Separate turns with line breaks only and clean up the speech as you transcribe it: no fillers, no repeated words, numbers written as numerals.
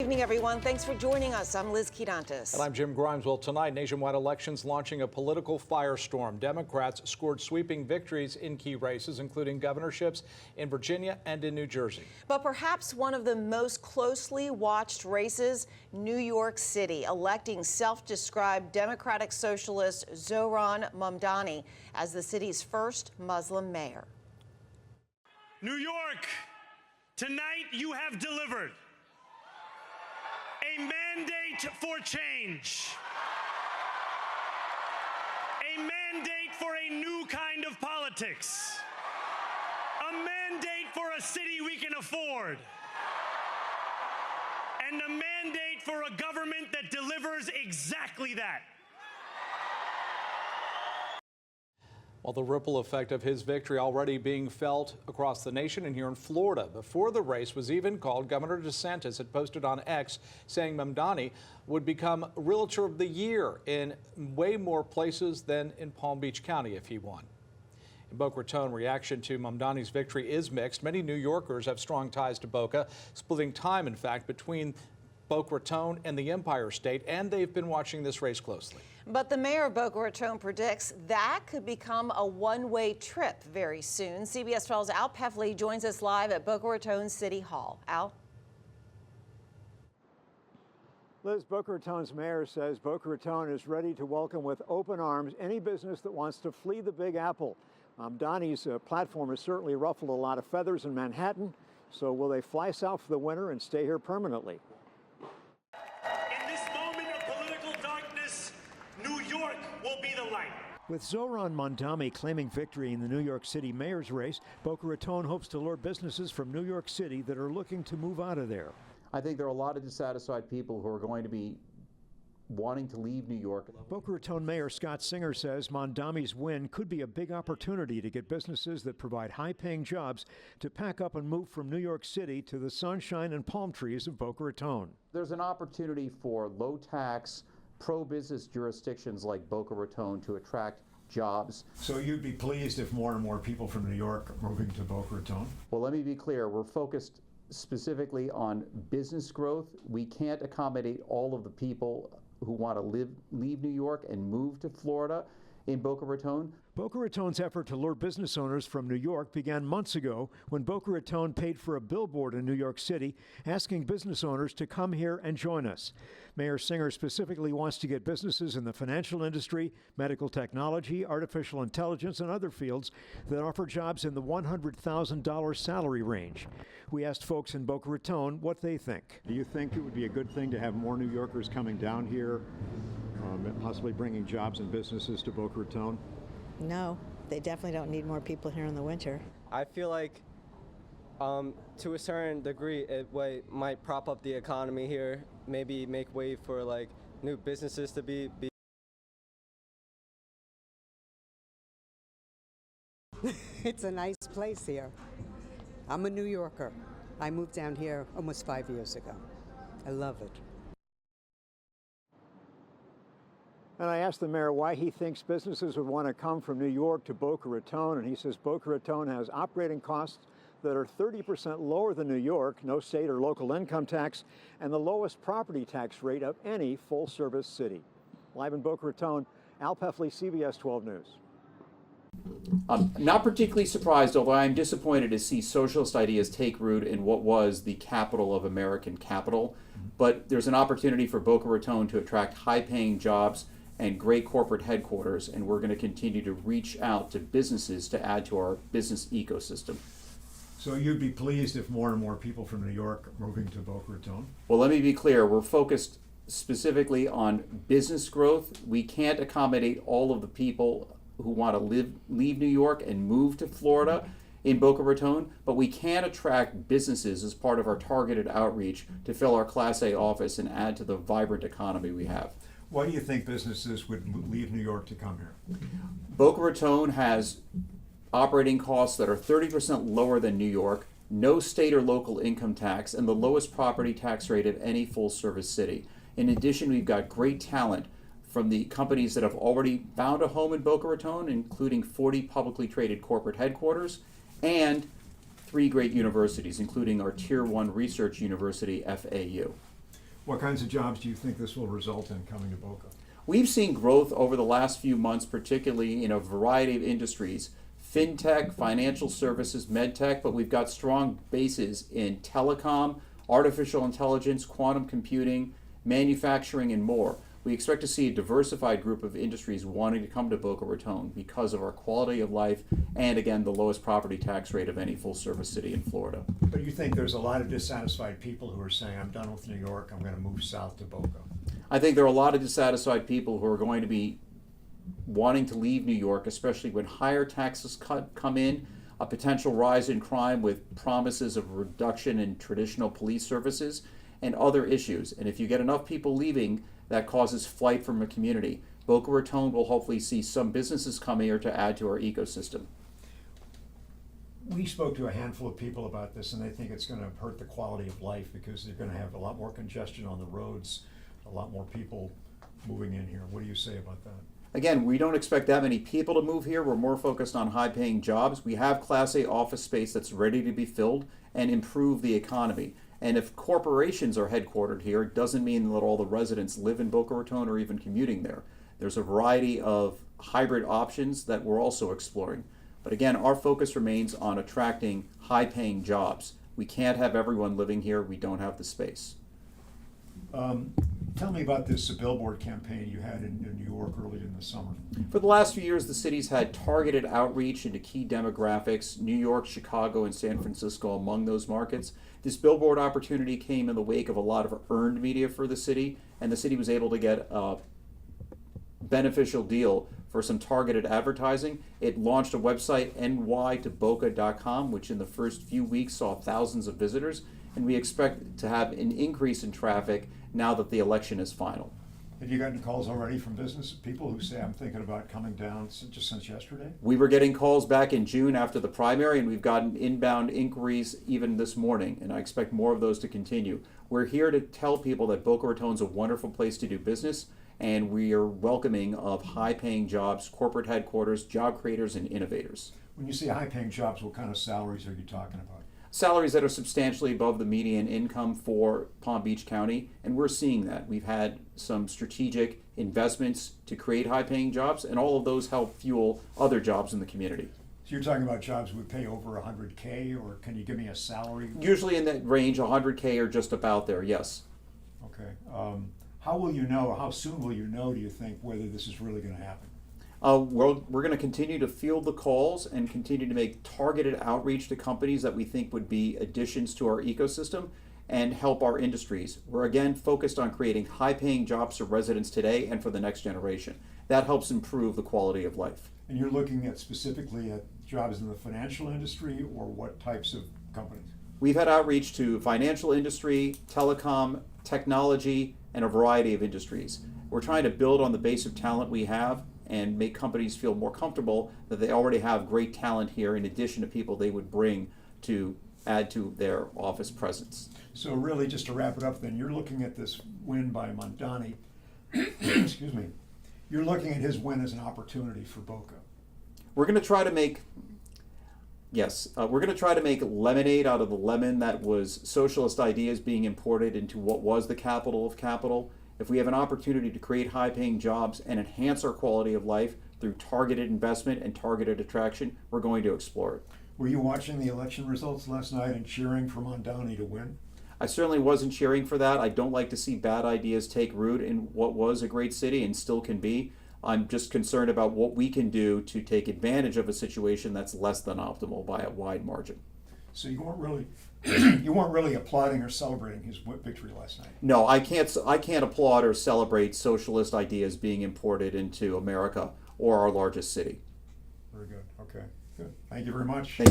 evening, everyone. Thanks for joining us. I'm Liz Quirantes.
And I'm Jim Grimes. Well, tonight, nationwide elections launching a political firestorm. Democrats scored sweeping victories in key races, including governorships in Virginia and in New Jersey.
But perhaps one of the most closely watched races, New York City, electing self-described Democratic Socialist Zohran Mamdani as the city's first Muslim mayor.
New York, tonight you have delivered a mandate for change, a mandate for a new kind of politics, a mandate for a city we can afford, and a mandate for a government that delivers exactly that.
Well, the ripple effect of his victory already being felt across the nation and here in Florida. Before the race was even called, Governor DeSantis had posted on X saying Mamdani would become Realtor of the Year in way more places than in Palm Beach County if he won. In Boca Raton, reaction to Mamdani's victory is mixed. Many New Yorkers have strong ties to Boca, splitting time, in fact, between Boca Raton and the Empire State, and they've been watching this race closely.
But the mayor of Boca Raton predicts that could become a one-way trip very soon. CBS 12's Al Pefley joins us live at Boca Raton City Hall. Al?
Liz, Boca Raton's mayor says Boca Raton is ready to welcome with open arms any business that wants to flee the Big Apple. Mamdani's platform has certainly ruffled a lot of feathers in Manhattan. So will they fly south for the winter and stay here permanently?
Will be the light.
With Zohran Mamdani claiming victory in the New York City mayor's race, Boca Raton hopes to lure businesses from New York City that are looking to move out of there.
I think there are a lot of dissatisfied people who are going to be wanting to leave New York.
Boca Raton Mayor Scott Singer says Mamdani's win could be a big opportunity to get businesses that provide high-paying jobs to pack up and move from New York City to the sunshine and palm trees of Boca Raton.
There's an opportunity for low-tax, pro-business jurisdictions like Boca Raton to attract jobs.
So you'd be pleased if more and more people from New York are moving to Boca Raton?
Well, let me be clear. We're focused specifically on business growth. We can't accommodate all of the people who want to leave New York and move to Florida in Boca Raton.
Boca Raton's effort to lure business owners from New York began months ago when Boca Raton paid for a billboard in New York City asking business owners to come here and join us. Mayor Singer specifically wants to get businesses in the financial industry, medical technology, artificial intelligence, and other fields that offer jobs in the $100,000 salary range. We asked folks in Boca Raton what they think. Do you think it would be a good thing to have more New Yorkers coming down here, possibly bringing jobs and businesses to Boca Raton?
No, they definitely don't need more people here in the winter.
I feel like to a certain degree it might prop up the economy here, maybe make way for like new businesses to be
It's a nice place here. I'm a New Yorker. I moved down here almost 5 years ago. I love it.
And I asked the mayor why he thinks businesses would want to come from New York to Boca Raton, and he says Boca Raton has operating costs that are 30% lower than New York, no state or local income tax, and the lowest property tax rate of any full-service city. Live in Boca Raton, Al Pefley, CBS 12 News.
I'm not particularly surprised, although I'm disappointed to see socialist ideas take root in what was the capital of American capital. But there's an opportunity for Boca Raton to attract high-paying jobs and great corporate headquarters, and we're going to continue to reach out to businesses to add to our business ecosystem.
So you'd be pleased if more and more people from New York are moving to Boca Raton?
Well, let me be clear. We're focused specifically on business growth. We can't accommodate all of the people who want to leave New York and move to Florida in Boca Raton, but we can attract businesses as part of our targeted outreach to fill our Class A office and add to the vibrant economy we have.
Why do you think businesses would leave New York to come here?
Boca Raton has operating costs that are 30% lower than New York, no state or local income tax, and the lowest property tax rate of any full-service city. In addition, we've got great talent from the companies that have already found a home in Boca Raton, including 40 publicly traded corporate headquarters, and 3 great universities, including our Tier 1 research university, FAU.
What kinds of jobs do you think this will result in coming to Boca?
We've seen growth over the last few months, particularly in a variety of industries, fintech, financial services, medtech, but we've got strong bases in telecom, artificial intelligence, quantum computing, manufacturing, and more. We expect to see a diversified group of industries wanting to come to Boca Raton because of our quality of life and, again, the lowest property tax rate of any full-service city in Florida.
But you think there's a lot of dissatisfied people who are saying, I'm done with New York, I'm going to move south to Boca?
I think there are a lot of dissatisfied people who are going to be wanting to leave New York, especially when higher taxes come in, a potential rise in crime with promises of reduction in traditional police services, and other issues. And if you get enough people leaving, that causes flight from a community. Boca Raton will hopefully see some businesses come here to add to our ecosystem.
We spoke to a handful of people about this, and they think it's going to hurt the quality of life because they're going to have a lot more congestion on the roads, a lot more people moving in here. What do you say about that?
Again, we don't expect that many people to move here. We're more focused on high-paying jobs. We have Class A office space that's ready to be filled and improve the economy. And if corporations are headquartered here, it doesn't mean that all the residents live in Boca Raton or even commuting there. There's a variety of hybrid options that we're also exploring. But again, our focus remains on attracting high-paying jobs. We can't have everyone living here. We don't have the space.
Tell me about this billboard campaign you had in New York early in the summer.
For the last few years, the city's had targeted outreach into key demographics, New York, Chicago, and San Francisco among those markets. This billboard opportunity came in the wake of a lot of earned media for the city, and the city was able to get a beneficial deal for some targeted advertising. It launched a website, ny2boca.com, which in the first few weeks saw thousands of visitors, and we expect to have an increase in traffic now that the election is final.
Have you gotten calls already from business people who say, I'm thinking about coming down just since yesterday?
We were getting calls back in June after the primary, and we've gotten inbound inquiries even this morning, and I expect more of those to continue. We're here to tell people that Boca Raton's a wonderful place to do business, and we are welcoming of high-paying jobs, corporate headquarters, job creators, and innovators.
When you say high-paying jobs, what kind of salaries are you talking about?
Salaries that are substantially above the median income for Palm Beach County, and we're seeing that. We've had some strategic investments to create high-paying jobs, and all of those help fuel other jobs in the community.
So you're talking about jobs would pay over $100K, or can you give me a salary?
Usually in that range, 100K or just about there, yes.
Okay. How will you know, how soon will you know, do you think, whether this is really going to happen?
We're going to continue to field the calls and continue to make targeted outreach to companies that we think would be additions to our ecosystem and help our industries. We're again focused on creating high-paying jobs for residents today and for the next generation. That helps improve the quality of life.
And you're looking at specifically at jobs in the financial industry, or what types of companies?
We've had outreach to financial industry, telecom, technology, and a variety of industries. We're trying to build on the base of talent we have and make companies feel more comfortable that they already have great talent here in addition to people they would bring to add to their office presence.
So really, just to wrap it up then, you're looking at this win by Mamdani, excuse me, you're looking at his win as an opportunity for Boca.
We're going to try to make, we're going to try to make lemonade out of the lemon that was socialist ideas being imported into what was the capital of capital. If we have an opportunity to create high-paying jobs and enhance our quality of life through targeted investment and targeted attraction, we're going to explore it.
Were you watching the election results last night and cheering for Mamdani to win?
I certainly wasn't cheering for that. I don't like to see bad ideas take root in what was a great city and still can be. I'm just concerned about what we can do to take advantage of a situation that's less than optimal by a wide margin.
So you weren't really applauding or celebrating his victory last night?
No, I can't applaud or celebrate socialist ideas being imported into America or our largest city.
Very good. Okay. Good. Thank you very much.
Thank you.